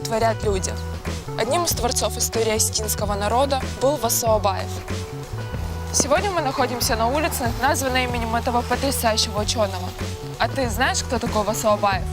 творят люди. Одним из творцов истории осетинского народа был Васо Абаев. Сегодня мы находимся на улице, названной именем этого потрясающего ученого. А ты знаешь, кто такой Васо Абаев?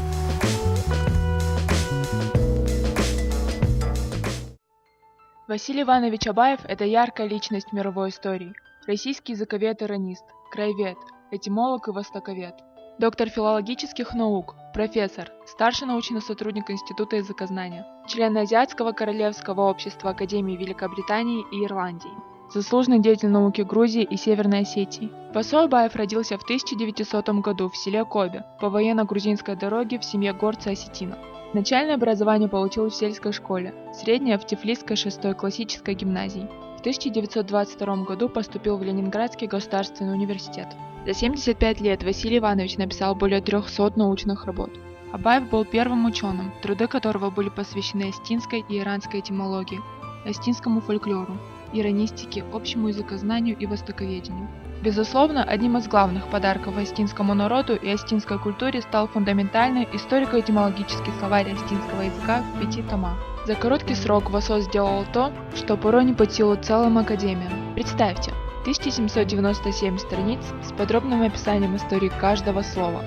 Василий Иванович Абаев – это яркая личность мировой истории. Российский языковед и иранист, краевед, этимолог и востоковед. Доктор филологических наук, профессор, старший научный сотрудник Института языкознания, член Азиатского королевского общества Академии Великобритании и Ирландии. Заслуженный деятель науки Грузии и Северной Осетии. Васо Абаев родился в 1900 году в селе Кобе по военно-грузинской дороге в семье горца-осетина. Начальное образование получил в сельской школе, среднее в Тифлисской 6-й классической гимназии. В 1922 году поступил в Ленинградский государственный университет. За 75 лет Василий Иванович написал более 300 научных работ. Абаев был первым ученым, труды которого были посвящены осетинской и иранской этимологии, осетинскому фольклору, иранистике, общему языкознанию и востоковедению. Безусловно, одним из главных подарков осетинскому народу и осетинской культуре стал фундаментальный историко-этимологический словарь осетинского языка в 5 томах. За короткий срок Васо сделал то, что порой не под силу целым академиям. Представьте, 1797 страниц с подробным описанием истории каждого слова.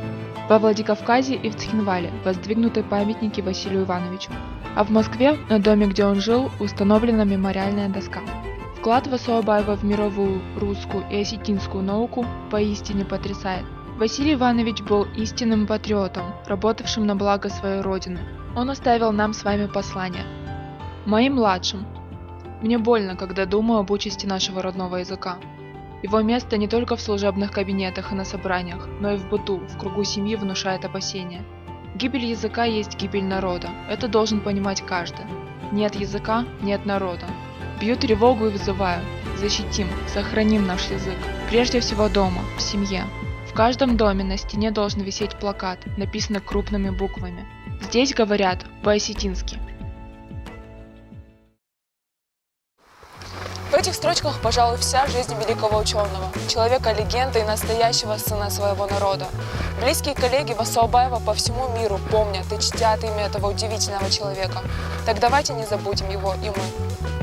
Во Владикавказе и в Цхинвале воздвигнуты памятники Василию Ивановичу, а в Москве, на доме, где он жил, установлена мемориальная доска. Вклад Васо Абаева в мировую, русскую и осетинскую науку поистине потрясает. Василий Иванович был истинным патриотом, работавшим на благо своей родины. Он оставил нам с вами послание. Моим младшим. Мне больно, когда думаю об участи нашего родного языка. Его место не только в служебных кабинетах и на собраниях, но и в быту, в кругу семьи внушает опасения. Гибель языка есть гибель народа. Это должен понимать каждый. Нет языка – нет народа. Бью тревогу и вызываю. Защитим, сохраним наш язык. Прежде всего дома, в семье. В каждом доме на стене должен висеть плакат, написанный крупными буквами. Здесь говорят по-осетински. В этих строчках, пожалуй, вся жизнь великого ученого, человека-легенды и настоящего сына своего народа. Близкие коллеги Васо Абаева по всему миру помнят и чтят имя этого удивительного человека. Так давайте не забудем его и мы.